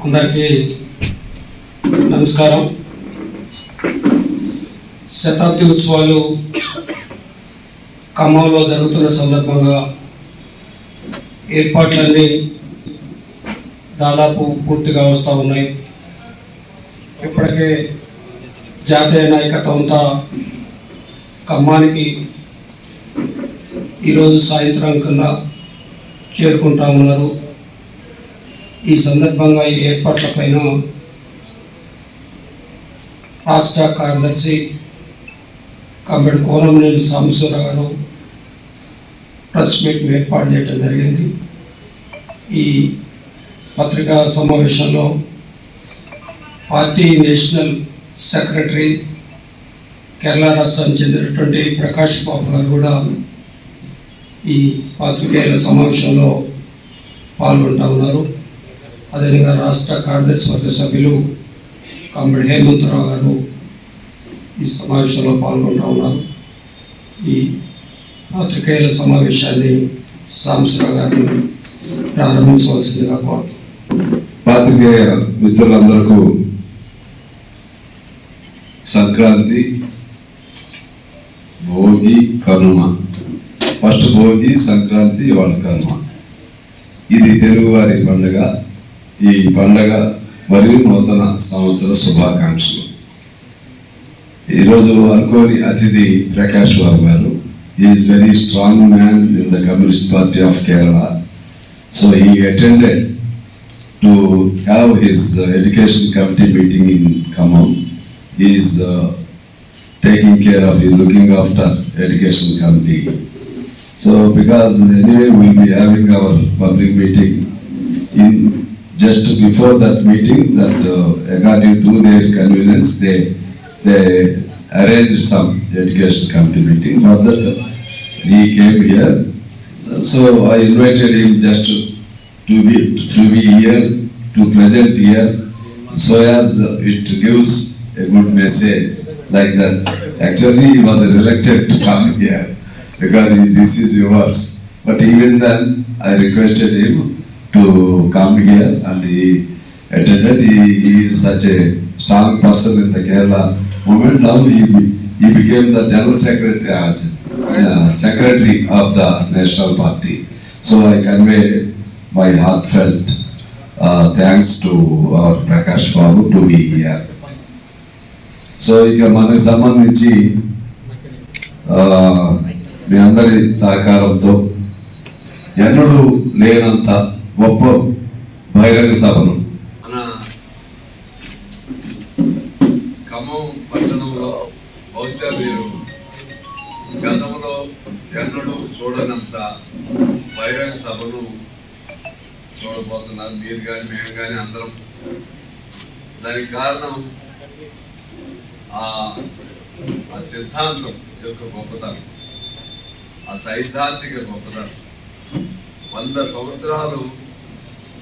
అందరికీ నమస్కారం. శతాబ్ది ఉత్సవాలు ఖమ్మంలో జరుగుతున్న సందర్భంగా ఏర్పాట్లన్నీ దాదాపు పూర్తిగా వస్తూ ఉన్నాయి. ఇప్పటికే జాతీయ నాయకత్వం అంతా ఖమ్మానికి ఈరోజు సాయంత్రం కన్నా చేరుకుంటా ఉన్నారు. ఈ సందర్భంగా ఈ ఏర్పాట్లపైన రాష్ట్ర కార్యదర్శి కమ్మిడి కోనంనేని సాంబశివరావు గారు ప్రెస్ మీట్ ఏర్పాటు చేయడం జరిగింది. ఈ పత్రికా సమావేశంలో పార్టీ నేషనల్ సెక్రటరీ కేరళ రాష్ట్రానికి చెందినటువంటి ప్రకాష్ బాబు గారు కూడా ఈ పాత్రికేయుల సమావేశంలో పాల్గొంటూ ఉన్నారు. అదేవిధంగా రాష్ట్ర కార్యదర్శి వర్గ సభ్యులు కమ్మిడి హేమంతరావు గారు ఈ సమావేశంలో పాల్గొంటూ ఉన్నారు. ఈ పాత్రికేయుల సమావేశాన్ని సాంబశివరావు గారిని ప్రారంభించవలసిందిగా కోరుతున్నాను. పాత్రికేయ మిత్రులందరకు సంక్రాంతి, భోగి, కనుమ. ఫస్ట్ భోగి, సంక్రాంతి, వాళ్ళ కనుమ. ఇది తెలుగువారి పండుగ. ఈ పండుగ మరియు నూతన సంవత్సర శుభాకాంక్షలు. ఈరోజు అనుకోని అతిథి ప్రకాష్ బాబు గారు. Is very strong man in the communist party of Kerala. So he attended to have his education committee meeting in Khammam. He is taking care of, looking after education committee. So because anyway we will be having our public meeting, in just before that meeting, that according to their convenience they arranged some education committee meeting. For that he came here. So I invited him just to be here, to present here, so as it gives a good message like that. Actually he was reluctant to come here because this is yours, but even then I requested him to come here and he attended. He is such a strong person in the Kerala movement. Now he became the general secretary of the national party. So I convey my heartfelt thanks to our Prakash Babu to be here. So ఇక మనకు సంబంధించి మీ అందరి సహకారంతో ఎన్నడూ లేనంత గొప్ప బహిరంగ సభను మన ఖమ్మం పట్టణంలో బహుశా మీరు గతంలో ఎన్నడూ చూడనంత బహిరంగ సభను చూడబోతున్నారు. మీరు కానీ మేము కానీ అందరం. దానికి కారణం ఆ సిద్ధాంతం యొక్క గొప్పతనం, ఆ సైద్ధాంతిక గొప్పతనం. 100 సంవత్సరాలు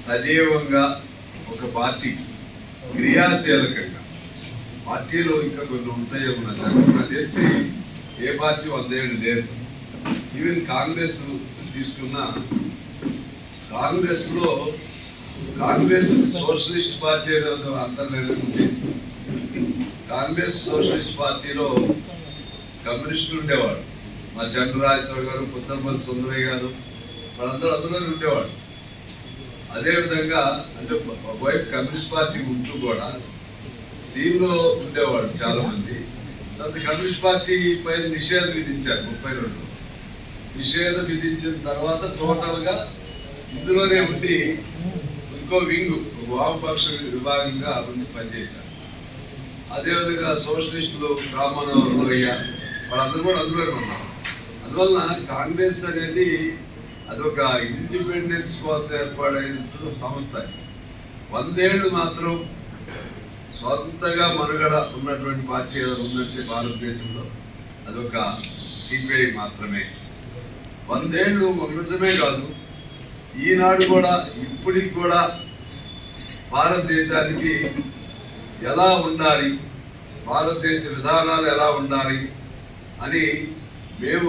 సజీవంగా ఒక పార్టీ క్రియాశీలకంగా, పార్టీలో ఇంకా కొన్ని ఉంటాయో నాకు తెలిసి ఏ పార్టీ 100 ఏళ్ళు లేదు. ఈవెన్ కాంగ్రెస్ తీసుకున్న, కాంగ్రెస్లో కాంగ్రెస్ సోషలిస్ట్ పార్టీ అంతర్లేదు. కాంగ్రెస్ సోషలిస్ట్ పార్టీలో కమ్యూనిస్టులు ఉండేవాడు. మా చంద్రరాజేశ్వర గారు, పుచ్చలపల్లి సుందరయ్య గారు, వాళ్ళందరూ అందులో ఉండేవాడు. అదేవిధంగా అంటే ఒకవైపు కమ్యూనిస్ట్ పార్టీ ఉంటూ కూడా దీనిలో ఉండేవాడు చాలామంది. తర్వాత కమ్యూనిస్ట్ పార్టీ పైన నిషేధం విధించారు 32. నిషేధం విధించిన తర్వాత టోటల్గా ఇందులోనే ఉండి ఇంకో వింగు, వామపక్ష విభాగంగా ఉండి పనిచేశారు. అదేవిధంగా సోషలిస్టులు రామ్మనోహర్ లోహియ వాళ్ళందరూ కూడా అందులోనే ఉన్నారు. అందువలన కాంగ్రెస్ అనేది అదొక ఇండిపెండెన్స్ కోసం ఏర్పాటైన సంస్థ. 100 ఏళ్ళు మాత్రం స్వంతగా మనుగడ ఉన్నటువంటి పార్టీ ఏదైనా ఉందంటే భారతదేశంలో అదొక సిపిఐ మాత్రమే. 100 ఏళ్ళు ఒక నిజమే కాదు, ఈనాడు కూడా ఇప్పటికి కూడా భారతదేశానికి ఎలా ఉండాలి, భారతదేశ విధానాలు ఎలా ఉండాలి అని మేము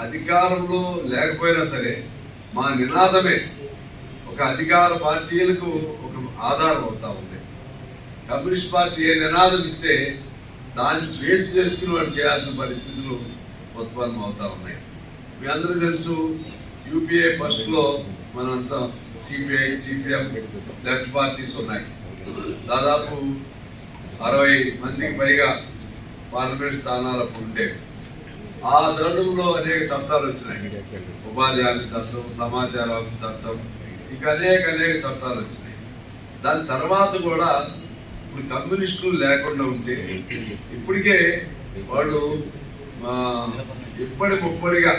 అధికారంలో లేకపోయినా సరే మా నినాదమే ఒక అధికార పార్టీలకు ఒక ఆధారం అవుతా ఉంది. కమ్యూనిస్ట్ పార్టీ ఏ నినాదం ఇస్తే దాన్ని బేస్ చేసుకుని వాడు చేయాల్సిన పరిస్థితులు ఉత్పన్నం అవుతా ఉన్నాయి. మీ అందరూ తెలుసు, యూపీఏ ఫస్ట్లో మనంతా సిపిఐ, సిపిఎం, లెఫ్ట్ పార్టీస్ ఉన్నాయి. దాదాపు 60 మందికి పైగా పార్లమెంట్ స్థానాలు అప్పుడు ఉండేవి. ఆ తరుణంలో అనేక చట్టాలు వచ్చినాయి. ఉపాధి హామీ చట్టం, సమాచార హక్కు చట్టం, ఇంకా అనేక చట్టాలు వచ్చినాయి. దాని తర్వాత కూడా ఇప్పుడు కమ్యూనిస్టులు లేకుండా ఉంటే ఇప్పటికే వాళ్ళు ముప్పడిగా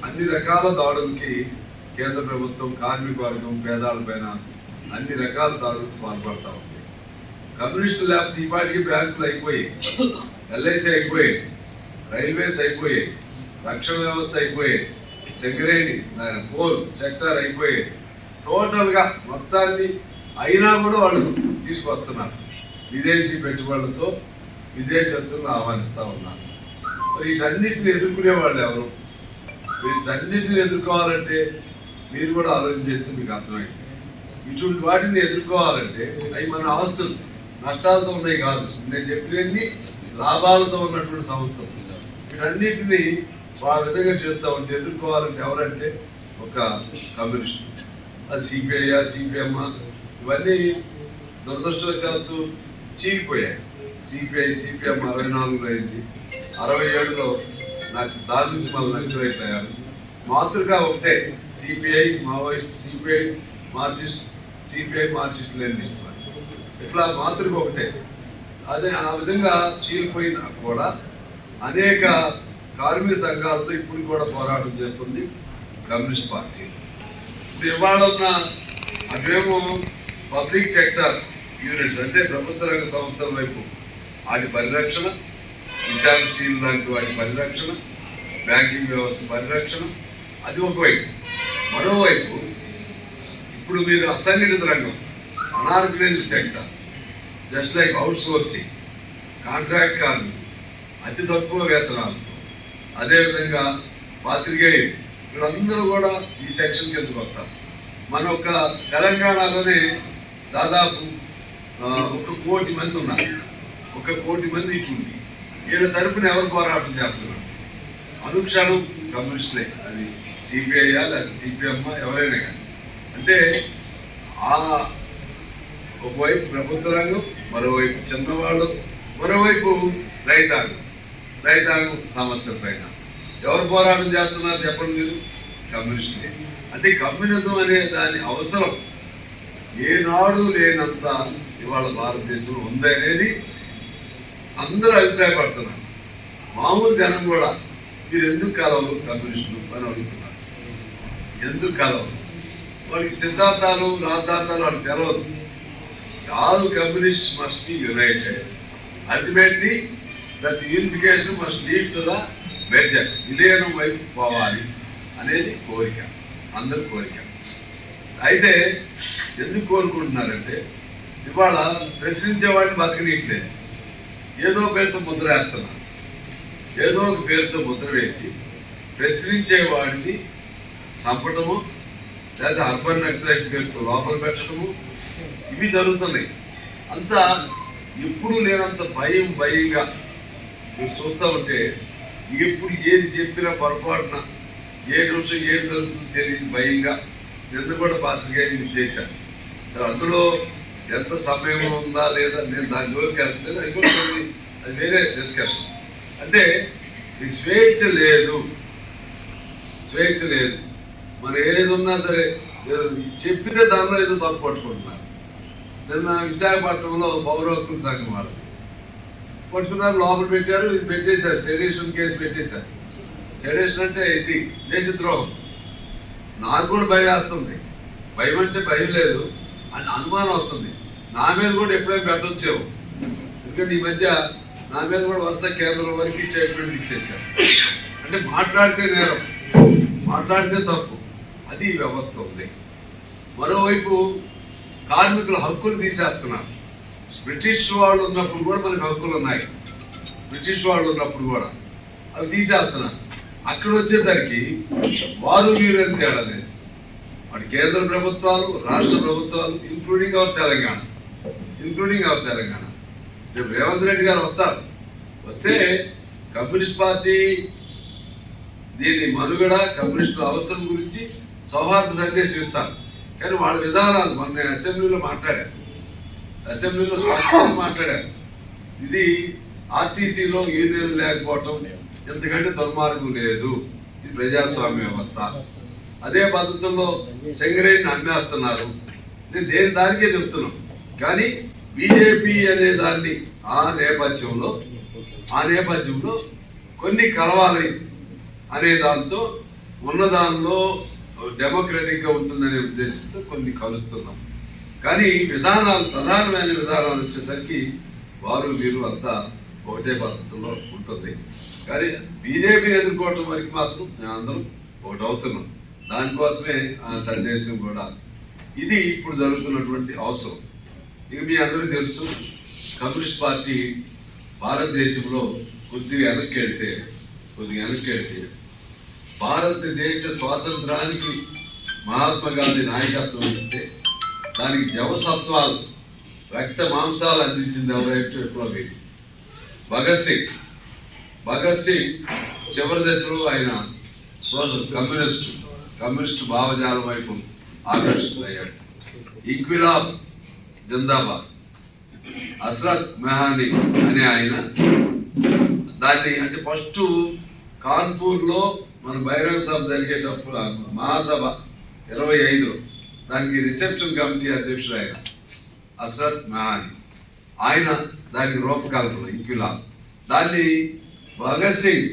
అన్ని రకాల దాడులకి కేంద్ర ప్రభుత్వం, కార్మిక వర్గం, పేదాల పైన అన్ని రకాల దాడులకు పాల్పడతా ఉంది. కమ్యూనిస్టులు లేకపోతే ఈ పాటికి బ్యాంకులు అయిపోయాయి, ఎల్ఐసి అయిపోయాయి, రైల్వేస్ అయిపోయాయి, రక్షణ వ్యవస్థ అయిపోయాయి, సింగరేణి, కోల్ సెక్టార్ అయిపోయాయి. టోటల్గా మొత్తాన్ని అయినా కూడా వాళ్ళు తీసుకొస్తున్నారు. విదేశీ పెట్టుబడులతో విదేశస్తులను ఆహ్వానిస్తూ ఉన్నారు. మరి వీటన్నిటిని ఎదుర్కొనే వాళ్ళు ఎవరు? వీటన్నిటిని ఎదుర్కోవాలంటే మీరు కూడా ఆలోచన చేస్తే మీకు అర్థమైంది. ఇటువంటి వాటిని ఎదుర్కోవాలంటే అవి మన ఆస్తులు, నష్టాలతో ఉన్నాయి కాదు, నేను చెప్పినన్ని లాభాలతో ఉన్నటువంటి సంస్థలు. వీటన్నిటిని ఆ విధంగా చేస్తూ ఉంటే ఎదుర్కోవాలంటే ఎవరంటే ఒక కమ్యూనిస్ట్. అది సిపిఐ, సిపిఎం, ఇవన్నీ దురదృష్టవశాత్తు చీలిపోయాయి. సిపిఐ, సిపిఎం 64లో అయింది, 67లో నాకు దాని నుంచి మళ్ళీ నక్సలైట్ అయ్యారు. మాతృగా ఒకటే CPI, Maoist, CPI Marxist, CPI Marxist Leninist. ఇట్లా మాతృక ఒకటే. అదే ఆ విధంగా చీలిపోయినా కూడా అనేక కార్మిక సంఘాలతో ఇప్పుడు కూడా పోరాటం చేస్తుంది కమ్యూనిస్ట్ పార్టీ. ఇప్పుడు ఇవాళ ఉన్న అటువేమో పబ్లిక్ సెక్టర్ యూనిట్స్ అంటే ప్రభుత్వ రంగ సంస్థల వైపు వాటి పరిరక్షణ, విశాఖ స్టీల్ లాంటి వాటి పరిరక్షణ, బ్యాంకింగ్ వ్యవస్థ పరిరక్షణ, అది ఒకవైపు. మరోవైపు ఇప్పుడు మీరు అసంఘటిత రంగం, unorganised sector, just like out sourcing, contract కార్మికులు, అతి తక్కువ వేతనాలతో, అదేవిధంగా పాత్రికేయులు, వీళ్ళందరూ కూడా ఈ సెక్షన్ కిందకు వస్తారు. మన ఒక తెలంగాణలోనే దాదాపు 1 కోటి మంది ఉన్నారు. 1 కోటి మంది ఇటువంటి వీళ్ళ తరపున ఎవరు పోరాటం చేస్తున్నారు? అనుక్షణం కమ్యూనిస్టులే, అది సిపిఐ లేదా సిపిఎం ఎవరైనా కానీ. అంటే ఆ ఒకవైపు ప్రభుత్వ రంగం, మరోవైపు చిన్నవాళ్ళు, మరోవైపు రైతాంగం సమస్యల పైన ఎవరు పోరాటం చేస్తున్నారు చెప్పండి మీరు? కమ్యూనిస్టులే. అంటే కమ్యూనిజం అనే దాని అవసరం ఏనాడు లేనంత ఇవాళ భారతదేశంలో ఉంది అనేది అందరూ అభిప్రాయపడుతున్నారు. మామూలు జనం కూడా మీరు ఎందుకు కలవరు కమ్యూనిస్టులు అని అడుగుతున్నారు. ఎందుకు కలవరు? వాళ్ళకి సిద్ధాంతాలు, రాద్ధాంతాలు వాళ్ళకి తెలవదు. All communist must be United. Ultimately that unification must lead to the merger. విలీనం వైపు పోవాలి అనేది కోరిక, అందరి కోరిక. అయితే ఎందుకు కోరుకుంటున్నారంటే ఇవాళ ప్రశ్నించే వాడిని బతకనీయట్లేదు. ఏదో పేరుతో ముద్ర వేస్తున్నారు. ఏదో ఒక పేరుతో ముద్ర వేసి ప్రశ్నించే వాడిని చంపటము, లేదా అర్బన్ నక్సలైట్ పేరుతో లోపల పెట్టడము, ఇవి జరుగుతున్నాయి. అంతా ఎప్పుడు లేనంత భయంగా మీరు చూస్తూ ఉంటే ఎప్పుడు ఏది చెప్పినా పొరపాటున ఏ నిమిషం ఏం జరుగుతుందో తెలియదు భయంగా. నిన్న కూడా పాత్రికేయులు చేశాను. సరే అందులో ఎంత సమయం ఉందా లేదా నేను దాని జోలికి వెళ్తలేదు, అది కూడా అది వేరే డిస్కషన్. అంటే మీకు స్వేచ్ఛ లేదు. మరి ఏది ఉన్నా సరే చెప్పిన దానిలో ఏదో తప్పు పట్టుకుంటున్నారు. నిన్న విశాఖపట్నంలో పౌర హక్కుల సంఘం వాళ్ళు పట్టుకున్నారు, లోపల పెట్టారు, ఇది పెట్టేశారు, సెడిషన్ కేసు పెట్టేశారు. సెడిషన్ అంటే ఇది దేశద్రోహం. నాకు కూడా భయం వేస్తుంది. భయం అంటే భయం లేదు అని అనుమానం వస్తుంది. నా మీద కూడా ఎప్పుడైనా పెట్టొచ్చేమో. ఎందుకంటే ఈ మధ్య నా మీద కూడా వరుస కేంద్రం వరకు స్టేట్మెంట్ ఇచ్చేసారు. అంటే మాట్లాడితే నేరం, మాట్లాడితే తప్పు, అది వ్యవస్థ ఉంది. మరోవైపు కార్మికుల హక్కులు తీసేస్తున్నారు. బ్రిటిష్ వాళ్ళు ఉన్నప్పుడు కూడా మనకు హక్కులు ఉన్నాయి. బ్రిటిష్ వాళ్ళు ఉన్నప్పుడు కూడా అవి తీసేస్తున్నారు. అక్కడ వచ్చేసరికి వారు వీరు అని తేడా లేదు. అటు కేంద్ర ప్రభుత్వాలు, రాష్ట్ర ప్రభుత్వాలు, ఇంక్లూడింగ్ అవర్ తెలంగాణ. రేపు రేవంత్ రెడ్డి గారు వస్తారు. వస్తే కమ్యూనిస్ట్ పార్టీ దీని మనుగడ, కమ్యూనిస్టుల అవసరం గురించి సౌహార్ద సందేశం ఇస్తారు. కానీ వాళ్ళ విధానాలు మొన్న అసెంబ్లీలో మాట్లాడారు. ఇది ఆర్టీసీలో యూనియన్ లేకపోవటం ఎంతకంటే దుర్మార్గం లేదు. ఇది ప్రజాస్వామ్య వ్యవస్థ. అదే పద్ధతుల్లో సింగరేణిని అమ్మేస్తున్నారు. నేను దేని దానికే చెప్తున్నాను. కానీ బీజేపీ అనే దాన్ని ఆ నేపథ్యంలో కొన్ని కలవాలి అనే దాంతో ఉన్నదానిలో డెమోక్రటిక్గా ఉంటుందనే ఉద్దేశంతో కొన్ని కలుస్తున్నాం. కానీ ప్రధానమైన విధానాలు వచ్చేసరికి వీరు అంతా ఒకటే పద్ధతిలో ఉంటుంది. కానీ బీజేపీని ఎదుర్కోవటం వరకు మాత్రం మేమందరం ఒకటి అవుతున్నాం. దానికోసమే ఆ సందేశం కూడా. ఇది ఇప్పుడు జరుగుతున్నటువంటి అవసరం. ఇక మీ అందరికీ తెలుసు, కమ్యూనిస్ట్ పార్టీ భారతదేశంలో కొద్దిగా వెనక్కి వెళ్తే భారతదేశ స్వాతంత్రానికి మహాత్మా గాంధీ నాయకత్వం ఇస్తే దానికి జవసత్వాలు, రక్త మాంసాలు అందించింది ఎవరైతే విప్లవి భగత్ సింగ్ చివరి దశలో ఆయన కమ్యూనిస్ట్ భావజాలం వైపు ఆకర్షితులయ్యాడు. ఇంక్విలాబ్ జిందాబాద్, హస్రత్ మెహానీ అనే ఆయన దాన్ని, అంటే ఫస్ట్ కాన్పూర్లో మన బహిరంగ సభ జరిగేటప్పుడు మహాసభ 25లో దానికి రిసెప్షన్ కమిటీ అధ్యక్షుడు ఆయన హస్రత్ మెహానీ. ఆయన దానికి రూపకల్పన ఇంక్విలాబ్. దాన్ని భగత్ సింగ్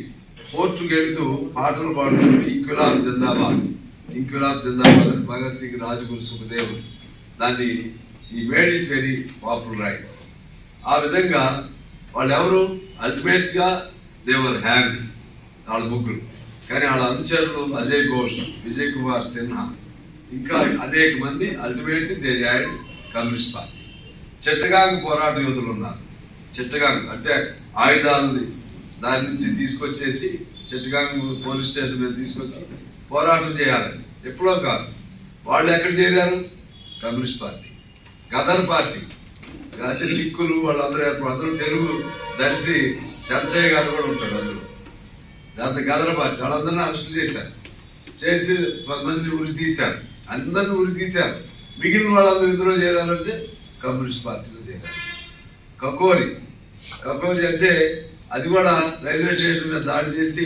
కోర్టుకు వెళుతూ పాటలు పాడుతూ ఇంక్విలాబ్ జిందాబాద్ అని భగత్ సింగ్, రాజగురు సుఖదేవ్ దాన్ని ఈ మేడ్ ఇట్ వెరీ పాపులర్. ఆ విధంగా వాళ్ళు ఎవరు అల్టిమేట్గా దేవర్ హ్యాపీ వాళ్ళ ముగ్గురు. కానీ వాళ్ళ అనుచరులు అజయ్ ఘోష్, విజయ్ కుమార్ సిన్హా, ఇంకా అనేక మంది ultimately they join communist party. Chittagong పోరాట యోధులు ఉన్నారు. చిట్టగాంగ్ అంటే ఆయుధాలని దాని నుంచి తీసుకొచ్చేసి చిట్టగాంగ్ పోలీస్ స్టేషన్ మీద తీసుకొచ్చి పోరాటం చేయాలి. ఎప్పుడో కాదు. వాళ్ళు ఎక్కడ చేరారు? Communist party. గదర్ పార్టీ అంటే సిక్కులు వాళ్ళందరూ తెలుగు దర్శి సంచయ్ గారు కూడా ఉంటాడు అందులో. దాంతో గదర్ పార్టీ వాళ్ళందరినీ అరెస్ట్ చేసి కొంతమందిని ఉరి తీశారు. అందరిని ఉరి తీశారు. మిగిలిన వాళ్ళందరూ ఇందులో చేరారంటే కమ్యూనిస్ట్ పార్టీలో చేరారు. కకోరి అంటే అది కూడా రైల్వే స్టేషన్ మీద దాడి చేసి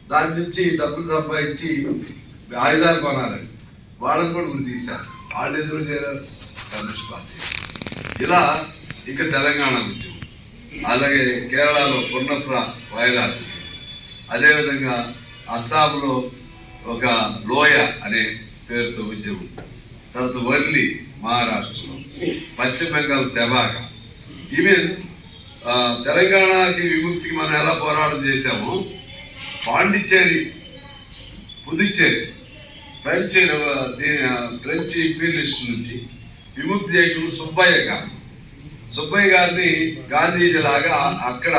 దాని నుంచి డబ్బులు సంపాదించి ఆయుధాలు కొనాలని వాళ్ళని కూడా ఉరి తీశారు. వాళ్ళు ఎందులో చేరారు? Communist party. ఇలా ఇక తెలంగాణ ఉద్యమం, అలాగే కేరళలో పున్నప్ర వైరాలు, అదేవిధంగా అస్సాంలో ఒక లోయ అనే పేరుతో ఉద్యమం, తర్వాత వర్లి మహారాష్ట్రలో, పశ్చిమ బెంగాల్ తెబాక. ఈవెన్ తెలంగాణకి విముక్తికి మనం ఎలా పోరాటం చేశామో పాండిచ్చేరి, పుదుచ్చేరి ఫ్రెంచ్ ఇంపీరియలిస్ట్ నుంచి విముక్తి చేయటం సుబ్బయ్య గారిని గాంధీజీ లాగా అక్కడ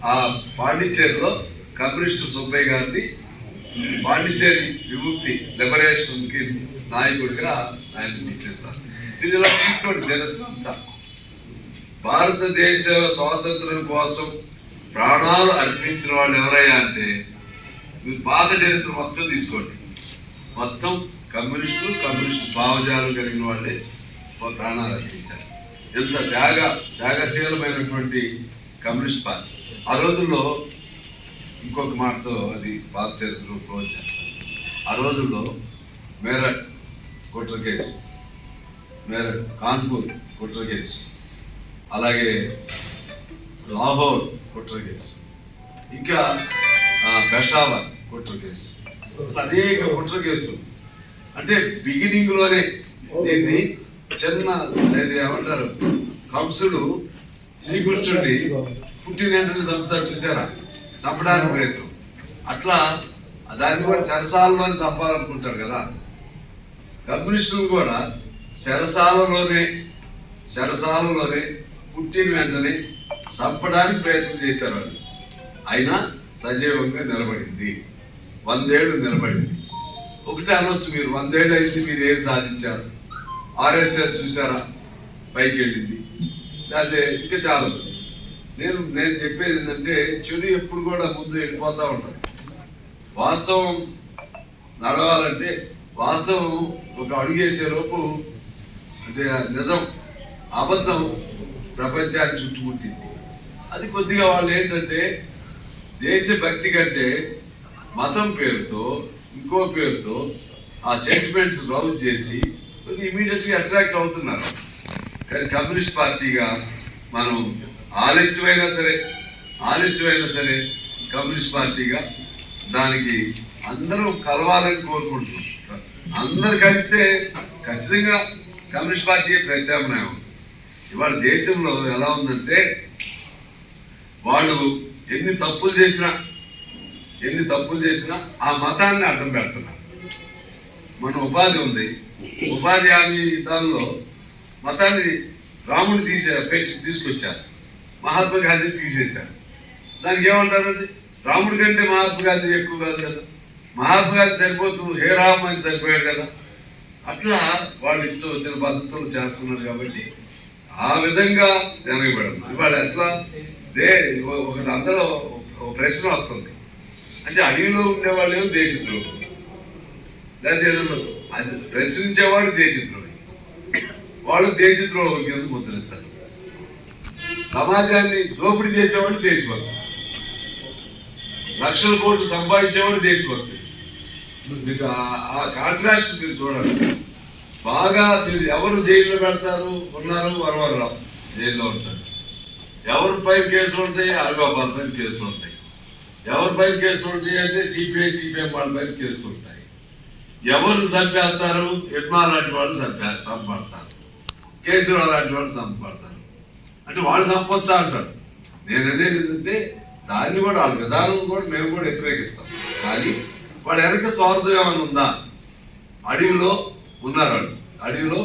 ఆ పాండిచ్చేరిలో కమ్యూనిస్టు సుబ్బయ్య గారిని పాండిచ్చేరి విముక్తి లిబరేషన్కి నాయకుడిగా ఆయన గుర్తిస్తారు. ఇది ఇలా తీసుకోండి. చరిత్ర అంతా భారతదేశ స్వాతంత్రం కోసం ప్రాణాలు అర్పించిన వాళ్ళు ఎవరయ్యా అంటే పాత చరిత్ర మొత్తం తీసుకోండి. మొత్తం కమ్యూనిస్టు భావజాలు కలిగిన వాళ్ళే ప్రాణాలు అర్పించారు. ఎంత త్యాగశీలమైనటువంటి కమ్యూనిస్ట్ పార్టీ. ఆ రోజుల్లో ఇంకొక మాటతో అది పాత చరిత్రలో క్లోజ్ చేస్తారు. ఆ రోజుల్లో మేరట్ కుట్ర కేసు, కాన్పూర్ కుట్ర కేసు, అలాగే లాహోర్ కుట్ర కేసు, ఇంకా పెషావర్ కుట్ర కేసు, అనేక కుట్ర కేసులు. అంటే బిగినింగ్లోనే దీన్ని చిన్న ఏమంటారు, కంసుడు శ్రీకృష్ణుడిని పుట్టిన వెంటనే చంపుతాడు చూసారా, చంపడానికి ప్రయత్నం. అట్లా దాన్ని కూడా చెరసాలలోనే చంపాలనుకుంటారు కదా. కమ్యూనిస్టులు కూడా చెరసాలలోనే పుట్టిన వెంటనే చంపడానికి ప్రయత్నం చేశారు. వాళ్ళు అయినా సజీవంగా నిలబడింది. 100 ఏళ్ళు నిలబడింది. ఒకటే అనొచ్చు, మీరు 100 ఏళ్ళు అయింది, మీరు ఏం సాధించారు? ఆర్ఎస్ఎస్ చూసారా పైకి వెళ్ళింది, లేకపోతే ఇంకా చాలా. నేను చెప్పేది ఏంటంటే చెడు ఎప్పుడు కూడా ముందు వెళ్ళిపోతూ ఉంటుంది. వాస్తవం నడవాలంటే వాస్తవం ఒక అడుగేసే లోపు అంటే నిజం అబద్ధం ప్రపంచాన్ని చుట్టుముట్టింది. అది కొద్దిగా వాళ్ళు ఏంటంటే దేశభక్తి కంటే మతం పేరుతో ఇంకో పేరుతో ఆ సెంటిమెంట్స్ రౌజ్ చేసి కొద్దిగా ఇమీడియట్గా అట్రాక్ట్ అవుతున్నారు. కానీ కమ్యూనిస్ట్ పార్టీగా మనం ఆలస్యమైనా సరే కమ్యూనిస్ట్ పార్టీగా దానికి అందరూ కలవాలని కోరుకుంటున్నాం. అందరు కలిస్తే ఖచ్చితంగా కమ్యూనిస్ట్ పార్టీకి ప్రత్యామ్నాయం. ఇవాళ దేశంలో ఎలా ఉందంటే వాళ్ళు ఎన్ని తప్పులు చేసినా ఆ మతాన్ని అడ్డం పెడుతున్నారు. మన ఉపాధి ఉంది, ఉపాధి హామీ దానిలో మతాన్ని రాముడిని తీసుకొచ్చారు, మహాత్మా గాంధీ తీసేశారు. దానికి ఏమంటారంటే రాముడి కంటే మహాత్మా గాంధీ ఎక్కువ కాదు కదా, మహాత్మా గాంధీ సరిపోతూ హే రామ్ అని సరిపోయాడు కదా. అట్లా వాళ్ళు ఇష్టం వచ్చిన పద్ధతులు చేస్తున్నారు. కాబట్టి ఆ విధంగా వెనకబడి ఇవాళ ఎట్లా ఒకటి అందరూ ఒక ప్రశ్న వస్తుంది, అంటే అడవిలో ఉండేవాళ్ళు దేశద్రోహులు, లేకపోతే ఏదన్నా ప్రశ్నించేవాడు దేశద్రోహి, వాళ్ళు దేశద్రోహుల కింద ముద్రిస్తారు. సమాజాన్ని దోపిడీ చేసేవాడు దేశభక్తుడు, లక్షల కోట్లు సంపాదించేవాడు దేశభక్తుడు. మీకు ఆ కాంట్రాస్ట్ మీరు చూడండి. బాగా మీరు ఎవరు జైల్లో పెడతారు ఉన్నారు, వరవరరావు జైల్లో ఉంటాడు. ఎవరి పైన కేసులు ఉంటాయి, హరిగోపాల్ పైన కేసులు ఉంటాయి. ఎవరి పైన కేసులు ఉంటాయి అంటే సిపిఎం వాళ్ళ పైన కేసులు ఉంటాయి. ఎవరు చంపేస్తారు, ఎడ్మా లాంటి వాళ్ళు చంపబడతారు, కేసీరావు లాంటి వాళ్ళు చంపబడతారు. అంటే వాళ్ళు చంపొచ్చా అంటారు. నేను అనేది ఏంటంటే దాన్ని కూడా వాళ్ళ విధానం కూడా మేము కూడా వ్యతిరేకిస్తాం. కానీ వాడు వెనక స్వార్థం ఏమైనా ఉందా? అడవిలో ఉన్నారు వాళ్ళు, అడవిలో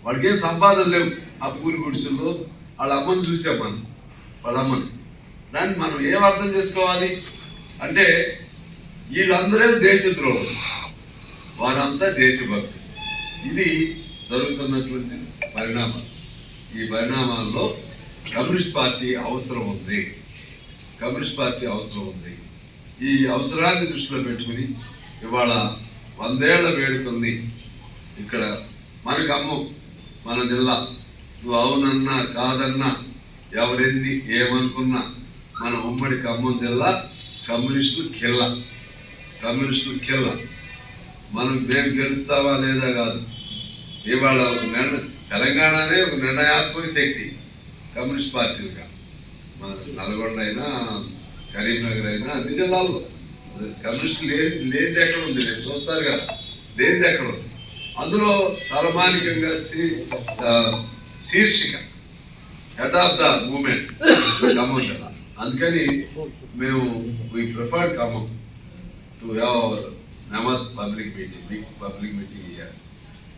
వాడికి ఏం సంపాదన లేవు. ఆ పూరి గుడిసెల్లో వాళ్ళ అమ్మని చూసాం మనం, వాళ్ళ అమ్మని. దాన్ని మనం ఏం అర్థం చేసుకోవాలి అంటే వీళ్ళందరూ దేశద్రోహులు, వారంతా దేశభక్తి. ఇది జరుగుతున్నటువంటి పరిణామాలు. ఈ పరిణామాల్లో కమ్యూనిస్ట్ పార్టీ అవసరం ఉంది. ఈ అవసరాన్ని దృష్టిలో పెట్టుకుని ఇవాళ 100 ఏళ్ల వేడుకల్ని ఇక్కడ మన ఖమ్మం, మన జిల్లా, నువ్వు అవునన్నా కాదన్నా ఎవరెన్ని ఏమనుకున్నా మన ఉమ్మడి ఖమ్మం జిల్లా కమ్యూనిస్టులు కిల్ల. మనం మేము గెలుస్తావా లేదా కాదు. ఇవాళ తెలంగాణనే ఒక నిర్ణయాత్మక శక్తి కమ్యూనిస్ట్ పార్టీలుగా. మన నల్గొండ అయినా కరీంనగర్ అయినా అన్ని జిల్లాల్లో కమ్యూనిస్టు లేనిది ఎక్కడ ఉంది? నేను చూస్తారు కదా, లేనిది ఎక్కడ ఉంది? అందులో తలమానికంగా శీర్షిక head of the movement Khammam జిల్లా. అందుకని మేము we preferred Khammam to have our నమత్ పబ్లిక్ మీటింగ్ ఇయర్.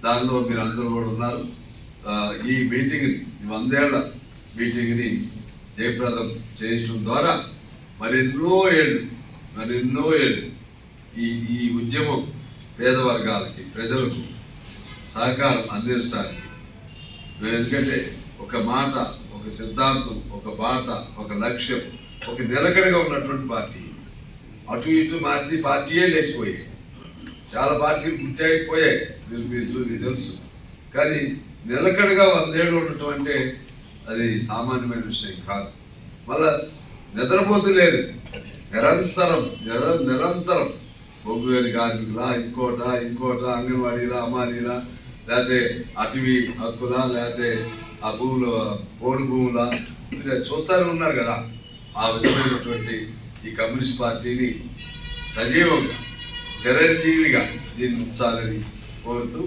దానిలో మీరు అందరూ కూడా ఉన్నారు. ఈ మీటింగ్ని 100 ఏళ్ల మీటింగ్ని జయప్రదం చేయటం ద్వారా మరెన్నో ఏళ్ళు ఈ ఉద్యమం పేద వర్గాలకి, ప్రజలకు సహకారం అందించడానికి. ఎందుకంటే ఒక మాట, ఒక సిద్ధాంతం, ఒక బాట, ఒక లక్ష్యం, ఒక నిలకడగా ఉన్నటువంటి పార్టీ. అటు ఇటు మార్చి పార్టీయే లేచిపోయాయి. చాలా పార్టీలు పుట్టాయిపోయాయి, మీకు తెలుసు. కానీ నిలకడగా 100 ఏళ్ళు ఉండటం అంటే అది సామాన్యమైన విషయం కాదు. మళ్ళా నిద్రపోతూ లేదు, నిరంతరం బొగ్గువేలి కార్మికులా, ఇంకోట అంగన్వాడీలా, అమ్మానీలా, లేకపోతే అటవీ హక్కులా, లేకపోతే ఆ భూములు పోడు భూములా చూస్తూనే ఉన్నారు కదా. ఆ విధమైనటువంటి ఈ కమ్యూనిస్ట్ పార్టీని సజీవంగా, చిరంజీవిగా దీన్ని ఉంచాలని కోరుతూ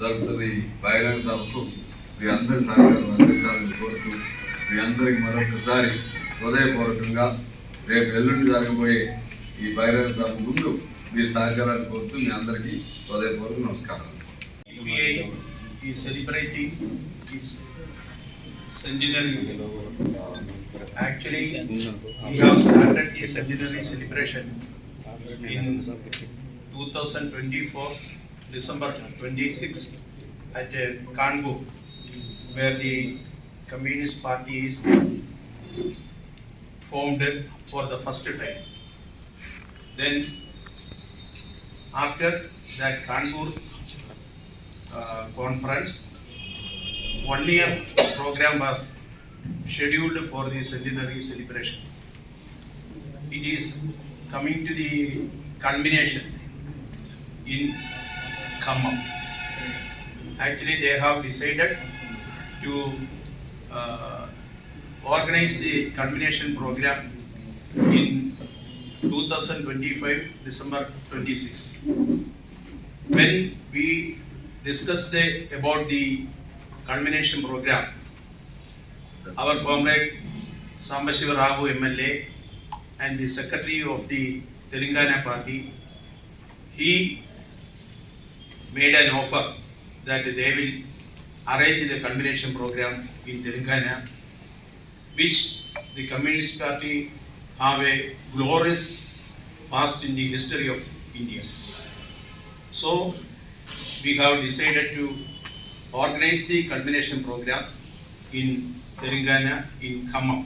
జరుగుతున్న ఈ బహిరంగ సభకు మీ అందరి సహకారం అందించాలని కోరుతూ మీ అందరికి మరొకసారి హృదయపూర్వకంగా రేపు ఎల్లుండి జరగబోయే ఈ బహిరంగ సభ ముందు మీ సహకారాన్ని కోరుతూ మీ అందరికీ హృదయపూర్వక నమస్కారాలు. CPI is celebrating its centenary. Actually, we have started the centenary celebration in 2024 December 26 at Kanpur, where the Communist Party is formed for the first time. Then after that Kanpur conference, 1 year program was scheduled for the centenary celebration. It is coming to the culmination in Khammam. Actually, they have decided to organize the culmination program in 2025 December 26. When we discussed about the culmination program, our comrade Sambashiva Ravu MLA and the secretary of the Telangana party, he made an offer that they will arrange the culmination program in Telangana, which the Communist Party have a glorious past in the history of India. So we have decided to organize the culmination program in Telangana in Khammam.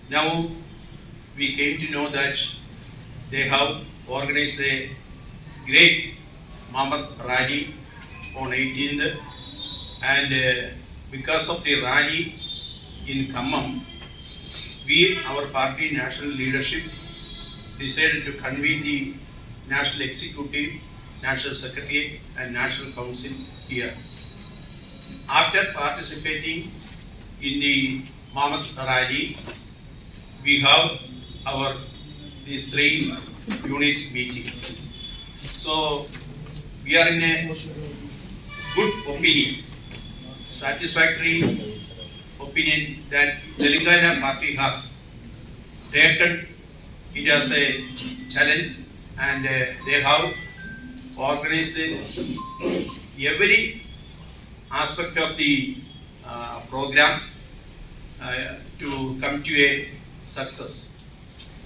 Now we came to know that they have organized a great Mamat rally on 18th, and because of the rally in Khammam, we, our party national leadership, decided to convene the National Executive, National Secretariat and National Council here. After participating in the Mamat rally, we have these 3 units meeting. So we are in a good opinion, satisfactory opinion that Telangana party has taken it as a challenge, and they have organized every aspect of the program to come to a success.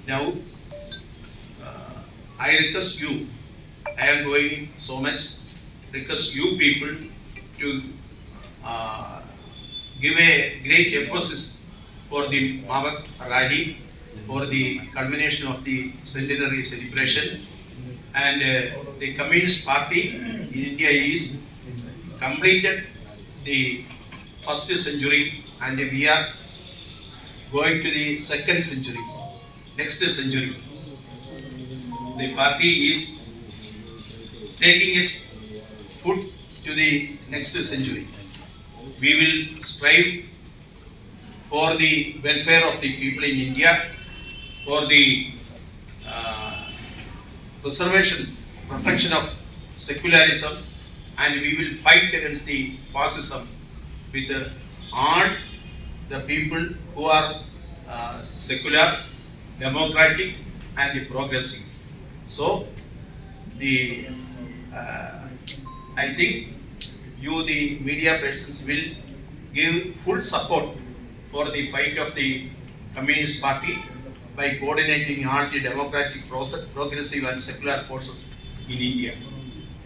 Now, I request you, I am going so much, request you people to give a great emphasis for the Mavat rally, for the culmination of the centenary celebration. And the Communist Party in India is completed the first century, and we are going to the second century, next century. The party is taking its foot to the next century. We will strive for the welfare of the people in India, for the preservation, protection of secularism, and we will fight against the fascism with all the people who are secular, democratic and progressive. So, I think you, the media persons, will give full support for the fight of the Communist Party by coordinating all the democratic, progressive and secular forces in India.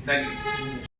Thank you.